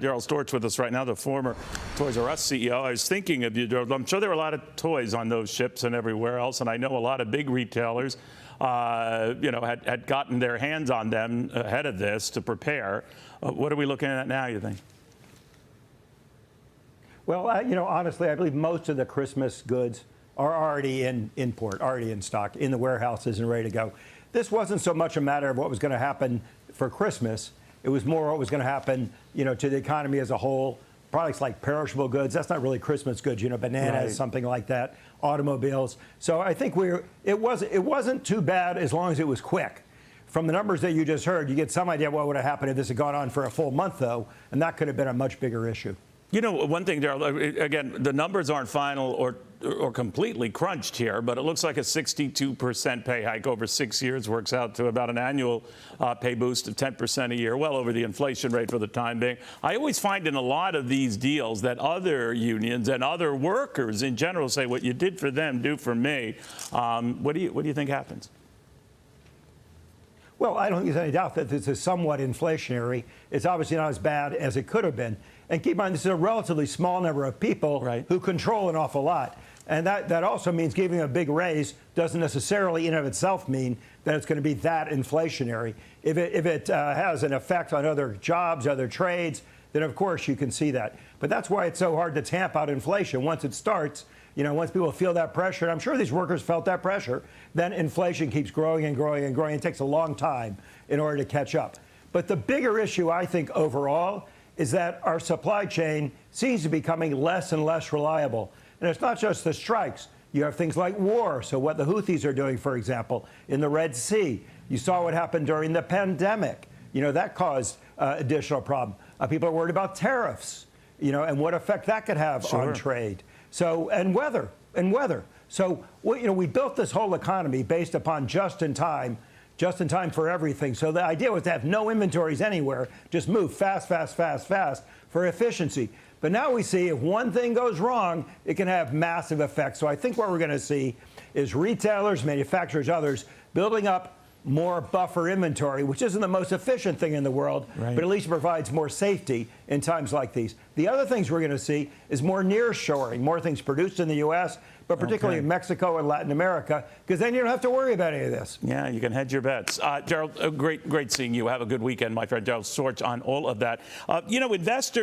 Gerald Storch with us right now, the former Toys R Us CEO. I was thinking of you, Gerald. I'm sure there were a lot of toys on those ships and everywhere else, and I know a lot of big retailers, had gotten their hands on them ahead of this to prepare. What are we looking at now, you think? Well, honestly, I believe most of the Christmas goods are already in import, already in stock, in the warehouses and ready to go. This wasn't so much a matter of what was going to happen for Christmas. It was more what was going to happen, to the economy as a whole. Products like perishable goods, that's not really Christmas goods, bananas, right, something like that, automobiles. So I think it wasn't too bad as long as it was quick. From the numbers that you just heard, you get some idea what would have happened if this had gone on for a full month, though, and that could have been a much bigger issue. One thing, Daryl, again, the numbers aren't final or completely crunched here, but it looks like a 62% pay hike over 6 years works out to about an annual pay boost of 10% a year, well over the inflation rate for the time being. I always find in a lot of these deals that other unions and other workers in general say, what you did for them, do for me. What do you think happens? Well, I don't think there's any doubt that this is somewhat inflationary. It's obviously not as bad as it could have been. And keep in mind, this is a relatively small number of people, right, who control an awful lot. And that also means giving a big raise doesn't necessarily in and of itself mean that it's going to be that inflationary. If it has an effect on other jobs, other trades, then of course you can see that. But that's why it's so hard to tamp out inflation. Once it starts, once people feel that pressure, and I'm sure these workers felt that pressure, then inflation keeps growing and growing and growing. It takes a long time in order to catch up. But the bigger issue, I think, overall, is that our supply chain seems to be becoming less and less reliable. And it's not just the strikes. You have things like war. So what the Houthis are doing, for example, in the Red Sea. You saw what happened during the pandemic. that caused additional problem. People are worried about tariffs, and what effect that could have on trade. So, and weather. So, we built this whole economy based upon just in time for everything. So the idea was to have no inventories anywhere, just move fast for efficiency. But now we see if one thing goes wrong, it can have massive effects. So I think what we're going to see is retailers, manufacturers, others building up more buffer inventory, which isn't the most efficient thing in the world, but at least provides more safety in times like these. The other things we're going to see is more nearshoring, more things produced in the U.S., but particularly in Mexico and Latin America, because then you don't have to worry about any of this. Yeah, you can hedge your bets. Gerald, great seeing you. Have a good weekend, my friend Gerald Storch, on all of that. Investors